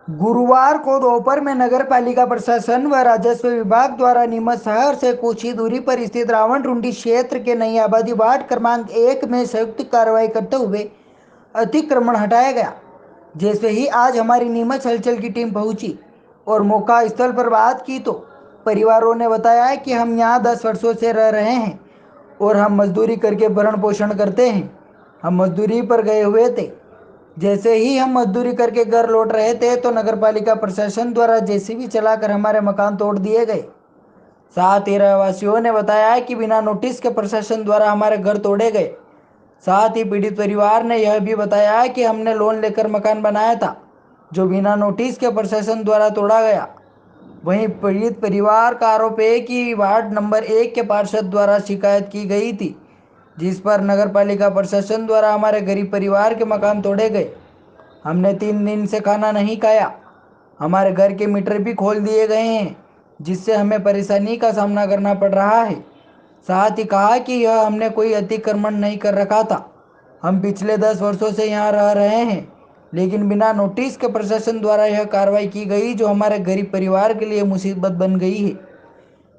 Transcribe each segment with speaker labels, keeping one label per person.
Speaker 1: गुरुवार को दोपहर में नगर पालिका प्रशासन व राजस्व विभाग द्वारा नीमच शहर से कुछ ही दूरी पर स्थित रावण टुंडी क्षेत्र के नई आबादी वार्ड क्रमांक 1 में संयुक्त कार्रवाई करते हुए अतिक्रमण हटाया गया। जैसे ही आज हमारी नीमच हलचल की टीम पहुंची और मौका स्थल पर बात की तो परिवारों ने बताया कि हम यहाँ 10 वर्षों से रह रहे हैं और हम मजदूरी करके भरण पोषण करते हैं। हम मजदूरी पर गए हुए थे। जैसे ही हम मजदूरी करके घर लौट रहे थे तो नगरपालिका प्रशासन द्वारा जेसीबी चलाकर हमारे मकान तोड़ दिए गए। साथ ही रहवासियों ने बताया कि बिना नोटिस के प्रशासन द्वारा हमारे घर तोड़े गए। साथ ही पीड़ित परिवार ने यह भी बताया कि हमने लोन लेकर मकान बनाया था जो बिना नोटिस के प्रशासन द्वारा तोड़ा गया। वहीं पीड़ित परिवार का आरोप है कि वार्ड नंबर 1 के पार्षद द्वारा शिकायत की गई थी जिस पर नगरपालिका प्रशासन द्वारा हमारे गरीब परिवार के मकान तोड़े गए। हमने 3 दिन से खाना नहीं खाया। हमारे घर के मीटर भी खोल दिए गए हैं जिससे हमें परेशानी का सामना करना पड़ रहा है। साथ ही कहा कि यह हमने कोई अतिक्रमण नहीं कर रखा था। हम पिछले 10 वर्षों से यहाँ रह रहे हैं लेकिन बिना नोटिस के प्रशासन द्वारा यह कार्रवाई की गई जो हमारे गरीब परिवार के लिए मुसीबत बन गई है।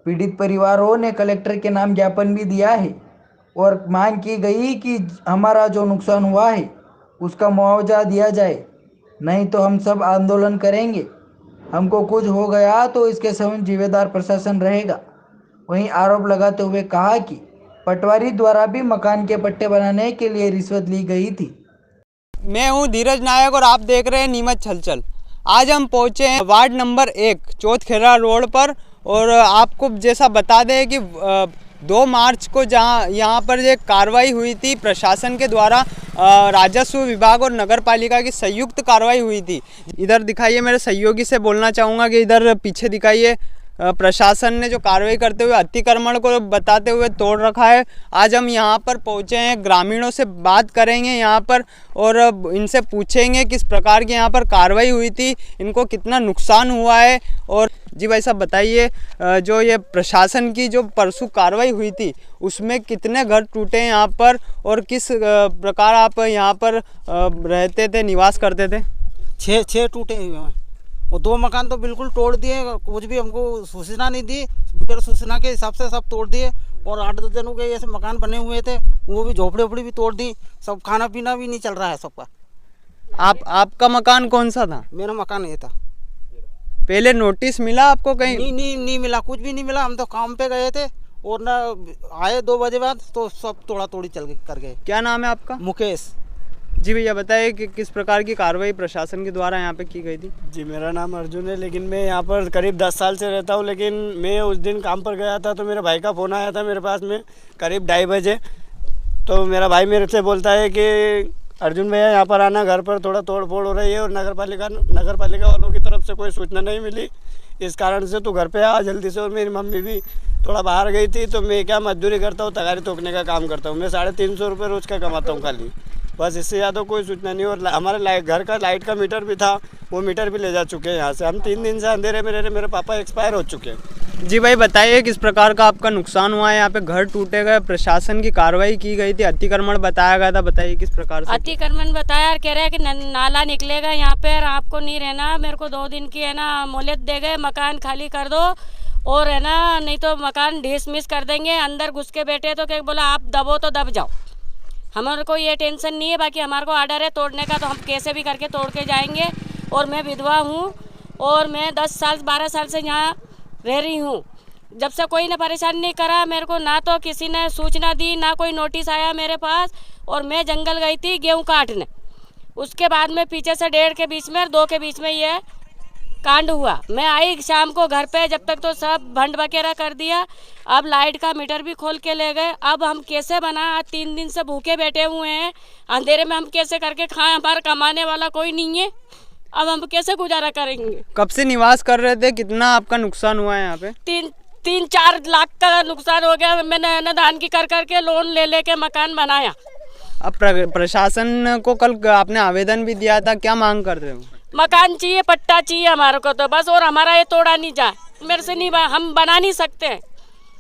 Speaker 1: पीड़ित परिवारों ने कलेक्टर के नाम ज्ञापन भी दिया है और मांग की गई कि हमारा जो नुकसान हुआ है उसका मुआवजा दिया जाए, नहीं तो हम सब आंदोलन करेंगे। हमको कुछ हो गया तो इसके स्वयं जिम्मेदार प्रशासन रहेगा। वहीं आरोप लगाते हुए कहा कि पटवारी द्वारा भी मकान के पट्टे बनाने के लिए रिश्वत ली गई थी।
Speaker 2: मैं हूं धीरज नायक और आप देख रहे हैं नीमच हलचल। आज हम पहुंचे हैं वार्ड नंबर 1 चौथखेड़ा रोड पर और आपको जैसा बता दें कि 2 मार्च को जहां यहाँ पर एक कार्रवाई हुई थी प्रशासन के द्वारा, राजस्व विभाग और नगर पालिका की संयुक्त कार्रवाई हुई थी। इधर दिखाइए, मेरे सहयोगी से बोलना चाहूँगा कि इधर पीछे दिखाइए, प्रशासन ने जो कार्रवाई करते हुए अतिक्रमण को बताते हुए तोड़ रखा है। आज हम यहाँ पर पहुँचे हैं, ग्रामीणों से बात करेंगे यहाँ पर और इनसे पूछेंगे किस प्रकार की यहाँ पर कार्रवाई हुई थी, इनको कितना नुकसान हुआ है। और जी भाई साहब बताइए, जो ये प्रशासन की जो परसों कार्रवाई हुई थी उसमें कितने घर टूटे हैं यहाँ पर और किस प्रकार आप यहाँ पर रहते थे, निवास करते थे?
Speaker 3: 6 टूटे हुए हैं और 2 मकान तो बिल्कुल तोड़ दिए, कुछ भी हमको सूचना नहीं दी, बगैर सूचना के हिसाब से सब तोड़ दिए। और 8-10 जनों के ऐसे मकान बने हुए थे वो भी झोपड़ी वोपड़ी भी तोड़ दी। सब खाना पीना भी नहीं चल रहा है सबका।
Speaker 2: आपका मकान कौन सा था?
Speaker 3: मेरा मकान ये था।
Speaker 2: पहले नोटिस मिला आपको कहीं?
Speaker 3: नहीं मिला, कुछ भी नहीं मिला। हम तो काम पे गए थे और ना आए 2 बजे बाद तो सब तोड़ा तोड़ी कर गए।
Speaker 2: क्या नाम है आपका?
Speaker 3: मुकेश।
Speaker 2: जी भैया बताइए कि किस प्रकार की कार्रवाई प्रशासन के द्वारा यहाँ पे की गई थी?
Speaker 4: जी मेरा नाम अर्जुन है, लेकिन मैं यहाँ पर करीब 10 साल से रहता हूँ। लेकिन मैं उस दिन काम पर गया था तो मेरे भाई का फ़ोन आया था मेरे पास में करीब 2:30 बजे। तो मेरा भाई मेरे से बोलता है कि अर्जुन भैया यहाँ पर आना, घर पर थोड़ा तोड़ फोड़ हो रही है और नगर पालिका वालों की तरफ से कोई सूचना नहीं मिली, इस कारण से तू घर पे आ जल्दी से। और मेरी मम्मी भी थोड़ा बाहर गई थी। तो मैं क्या मजदूरी करता हूँ, तगारी ठोकने का काम करता हूँ। मैं 350 रुपये रोज़ का कमाता हूँ खाली, बस इससे ज़्यादा कोई सूचना नहीं। और हमारे घर का लाइट का मीटर भी था, वो मीटर भी ले जा चुके हैं यहाँ से। हम 3 दिन से अंधेरे में रह रहे, मेरे पापा एक्सपायर हो चुके हैं।
Speaker 2: जी भाई बताइए किस प्रकार का आपका नुकसान हुआ है? यहाँ पे घर टूटे गए, प्रशासन की कार्रवाई की गई थी, अतिक्रमण बताया गया था, बताइए किस प्रकार से?
Speaker 5: अतिक्रमण बताया, कह रहे हैं कि नाला निकलेगा यहाँ पे, आपको नहीं रहना। मेरे को 2 दिन की है ना मोहलत दे गए, मकान खाली कर दो और है ना नहीं तो मकान ढीस मिस कर देंगे। अंदर घुस के बैठे तो क्या बोला, आप दबो तो दब जाओ, हमारे को ये टेंशन नहीं है। बाकी हमारे को आर्डर है तोड़ने का तो हम कैसे भी करके तोड़ के जाएंगे। और मैं विधवा हूँ और मैं 12 साल से यहाँ रह रही हूँ। जब से कोई ने परेशान नहीं करा मेरे को, ना तो किसी ने सूचना दी, ना कोई नोटिस आया मेरे पास। और मैं जंगल गई थी गेहूँ काटने, उसके बाद में पीछे से 1:30 के बीच में और 2 के बीच में ये कांड हुआ। मैं आई शाम को घर पे, जब तक तो सब भंड बकेरा कर दिया। अब लाइट का मीटर भी खोल के ले गए। अब हम कैसे बना, 3 दिन से भूखे बैठे हुए हैं अंधेरे में, हम कैसे करके खाएं? हमारा कमाने वाला कोई नहीं है, अब हम कैसे गुजारा करेंगे?
Speaker 2: कब से निवास कर रहे थे? कितना आपका नुकसान हुआ है यहाँ पे?
Speaker 5: 3-4 लाख का नुकसान हो गया। मैंने अन्नदान की कर करके लोन ले के मकान बनाया।
Speaker 2: अब प्रशासन को कल आपने आवेदन भी दिया था, क्या मांग कर रहे हो?
Speaker 5: मकान चाहिए, पट्टा चाहिए हमारे को तो बस, और हमारा ये तोड़ा नहीं जाए। मेरे से नहीं, हम बना नहीं सकते।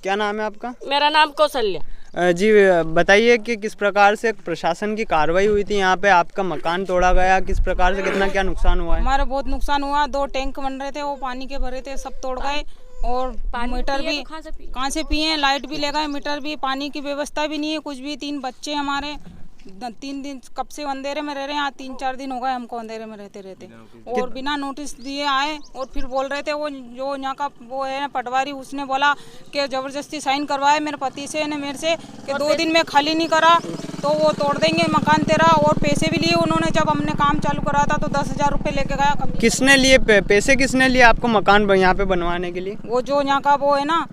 Speaker 2: क्या नाम है आपका?
Speaker 5: मेरा नाम कौशल्या।
Speaker 2: जी बताइए कि किस प्रकार से प्रशासन की कार्रवाई हुई थी यहाँ पे, आपका मकान तोड़ा गया, किस प्रकार से कितना क्या नुकसान हुआ है?
Speaker 6: हमारा बहुत नुकसान हुआ, 2 टैंक बन रहे थे, वो पानी के भरे थे, सब तोड़ गए। और मीटर भी कहाँ से पिए, लाइट भी ले गए, मीटर भी, पानी की व्यवस्था भी नहीं है कुछ भी। 3 बच्चे हमारे 3 दिन कब से अंधेरे में रह रहे हैं, यहाँ 3-4 दिन हो गए हमको अंधेरे में रहते और बिना नोटिस दिए आए। और फिर बोल रहे थे वो जो यहाँ का वो है पटवारी, उसने बोला कि ज़बरदस्ती साइन करवाए मेरे पति से ने मेरे से कि 2 दिन में खाली नहीं करा तो वो तोड़ देंगे मकान तेरा। और पैसे भी लिए उन्होंने, जब हमने काम चालू करा था तो 10,000 रुपये लेके गया।
Speaker 2: किसने लिए पैसे, किसने लिए आपको मकान यहाँ पे बनवाने के लिए?
Speaker 6: वो जो यहाँ का वो है ना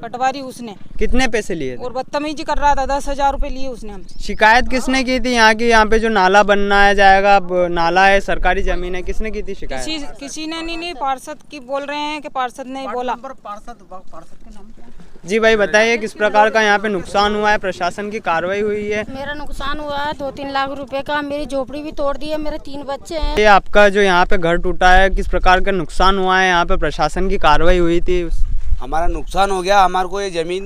Speaker 6: पटवारी, उसने।
Speaker 2: कितने पैसे लिए थे?
Speaker 6: और बदतमीजी कर रहा था, 10,000 रुपये लिए उसने हमसे।
Speaker 2: शिकायत किसने की थी यहाँ की? यहाँ पे जो नाला बनना है जाएगा, अब नाला है, सरकारी जमीन है, किसने की थी शिकायत?
Speaker 6: किसी ने नहीं, पार्षद की बोल रहे हैं कि पार्षद ने बोला।
Speaker 3: पार्षद के नाम क्या?
Speaker 2: जी भाई बताइए किस प्रकार का यहाँ पे नुकसान हुआ है, प्रशासन की कार्रवाई हुई है?
Speaker 5: मेरा नुकसान हुआ है 2-3 लाख रुपए का। मेरी झोपड़ी भी तोड़ दी है, मेरे 3 बच्चे हैं।
Speaker 2: ये आपका जो यहाँ पे घर टूटा है, किस प्रकार का नुकसान हुआ है? यहाँ पे प्रशासन की कार्रवाई हुई थी?
Speaker 7: हमारा नुकसान हो गया, हमारे को ये ज़मीन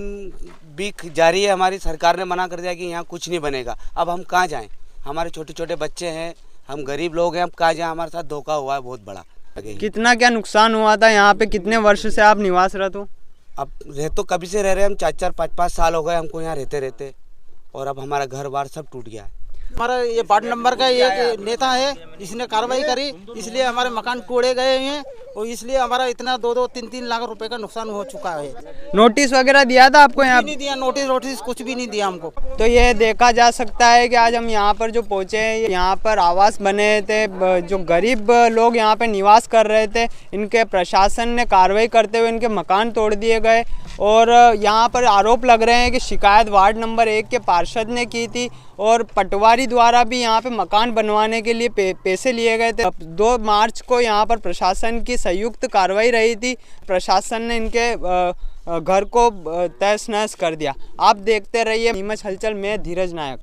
Speaker 7: भी जा रही है, हमारी सरकार ने मना कर दिया कि यहाँ कुछ नहीं बनेगा। अब हम कहाँ जाएं? हमारे छोटे छोटे बच्चे हैं, हम गरीब लोग हैं, अब कहाँ जाएं? हमारे साथ धोखा हुआ है बहुत बड़ा।
Speaker 2: कितना क्या नुकसान हुआ था यहाँ पे? कितने वर्ष से आप निवासरत हो?
Speaker 7: अब रह तो कभी से रह रहे हैं हम, 4-4, 5-5 साल हो गए हमको यहाँ रहते रहते, और अब हमारा घर बार सब टूट गया है।
Speaker 3: हमारा ये वार्ड नंबर का एक नेता है, इसने कार्रवाई करी, इसलिए हमारे मकान तोड़े गए हैं और इसलिए हमारा इतना 2-2, 3-3 लाख रुपए का नुकसान हो चुका है।
Speaker 2: नोटिस वगैरह दिया था आपको यहाँ?
Speaker 3: नहीं दिया, नोटिस कुछ भी नहीं दिया हमको।
Speaker 2: तो ये देखा जा सकता है कि आज हम यहाँ पर जो पहुँचे हैं, यहाँ पर आवास बने थे, जो गरीब लोग यहाँ पे निवास कर रहे थे, इनके प्रशासन ने कार्रवाई करते हुए इनके मकान तोड़ दिए गए। और यहाँ पर आरोप लग रहे हैं कि शिकायत वार्ड नंबर 1 के पार्षद ने की थी और पटवारी द्वारा भी यहाँ पे मकान बनवाने के लिए पैसे लिए गए थे। 2 मार्च को यहाँ पर प्रशासन की संयुक्त कार्रवाई रही थी, प्रशासन ने इनके घर को तहस नहस कर दिया। आप देखते रहिए नीमच हलचल में धीरज नायक।